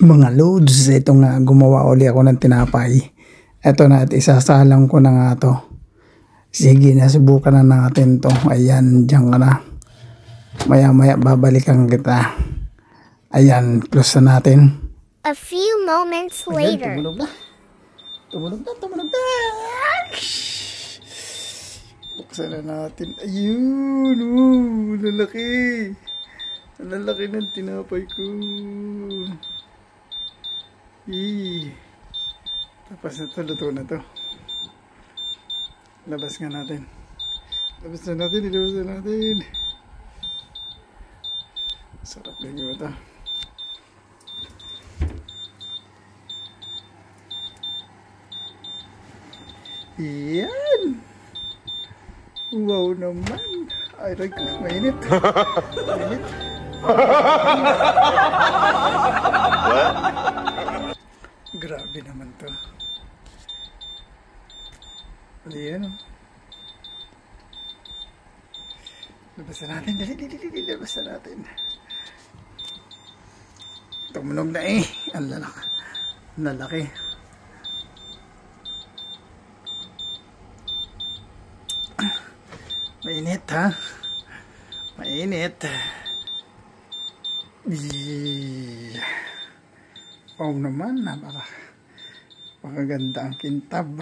Mga loads, ito nga, gumawa uli ako ng tinapay. Ito na, at isasalang ko na nga to. Sige na, subukan na natin to. Ayan, dyan ka na. Maya maya babalikan kita. Ayan, close na natin. A few moments later. Ayan, tumunog na. Tumunog na. Buksan na natin. Ayun, lalaki. Lalaki ng tinapay ko. Tapos na to, luto na to. Labas nga natin. Ilabas na natin. Sarap lang yun ito. Yan! Wow naman! Ay, mainit. Mainit. Grabe naman to. Ayan o. Labasan natin. Dali. Labasan natin. Tumunog na eh. Ang lalaki. Mainit ha. Mainit. Wow naman. Napakaganda ang kintab.